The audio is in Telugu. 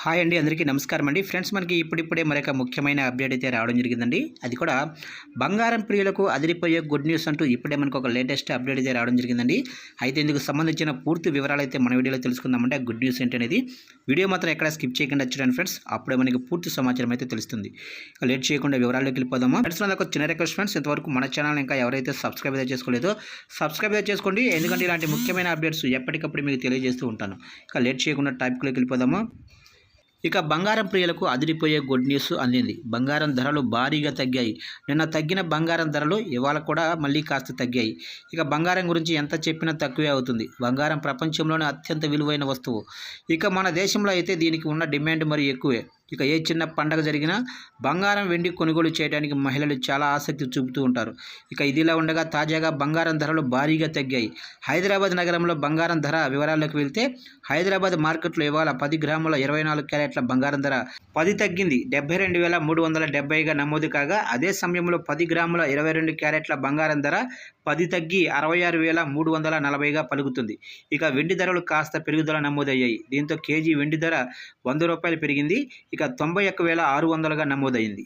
హాయ్ అండి, అందరికీ నమస్కారం అండి. ఫ్రెండ్స్, మనకి ఇప్పుడిప్పుడే మరొక ముఖ్యమైన అప్డేట్ అయితే రావడం జరిగిందండి. అది కూడా బంగారం ప్రియులకు అదిరిపోయే గుడ్ న్యూస్ అంటూ ఇప్పుడే మనకు ఒక లేటెస్ట్ అప్డేట్ అయితే రావడం జరిగిందండి. అయితే ఇందుకు సంబంధించిన పూర్తి వివరాలు అయితే మన వీడియోలో తెలుసుకుందామంటే ఆ గుడ్ న్యూస్ ఏంటనేది వీడియో మాత్రం ఎక్కడ స్కిప్ చేయకుండా చూడండి ఫ్రెండ్స్. అప్పుడే మనకి పూర్తి సమాచారం అయితే తెలుస్తుంది. ఇక లేట్ చేయకుండా వివరాల్లోకి వెళ్ళిపోదామా. ఫ్రెండ్స్, నాకు ఒక చిన్న రిక్వెస్ట్ ఫ్రెండ్స్, ఇంతవరకు మన ఛానల్ ఇంకా ఎవరైతే సబ్స్క్రైబ్ అయితే చేసుకోలేదో సబ్స్క్రైబ్ అయితే చేసుకోండి. ఎందుకంటే ఇలాంటి ముఖ్యమైన అప్డేట్స్ ఎప్పటికప్పుడు మీకు తెలియజేస్తూ ఉంటాను. ఇక లేట్ చేయకుండా టాపిక్లోకి వెళ్ళిపోదామా. ఇక బంగారం ప్రియులకు అదిరిపోయే గుడ్ న్యూస్ అందింది. బంగారం ధరలు భారీగా తగ్గాయి. నిన్న తగ్గిన బంగారం ధరలు ఇవాళ కూడా మళ్ళీ కాస్త తగ్గాయి. ఇక బంగారం గురించి ఎంత చెప్పినా తక్కువే అవుతుంది. బంగారం ప్రపంచంలోనే అత్యంత విలువైన వస్తువు. ఇక మన దేశంలో అయితే దీనికి ఉన్న డిమాండ్ మరి ఎక్కువే. ఇక ఏ చిన్న పండగ జరిగినా బంగారం వెండి కొనుగోలు చేయడానికి మహిళలు చాలా ఆసక్తి చూపుతూ ఉంటారు. ఇక ఇదిలా ఉండగా తాజాగా బంగారం ధరలు భారీగా తగ్గాయి. హైదరాబాద్ నగరంలో బంగారం ధర వివరాల్లోకి వెళ్తే హైదరాబాద్ మార్కెట్లో ఇవాళ 10 గ్రాముల 24 క్యారెట్ల బంగారం ధర 10 తగ్గింది. 72,370గా నమోదు కాగా, అదే సమయంలో 10 గ్రాముల 22 క్యారెట్ల బంగారం ధర 10 తగ్గి 66,340గా పలుకుతుంది. ఇక వెండి ధరలు కాస్త పెరుగుదల నమోదయ్యాయి. దీంతో కేజీ వెండి ధర ₹100 పెరిగింది. ఇక 91,600గా నమోదైంది.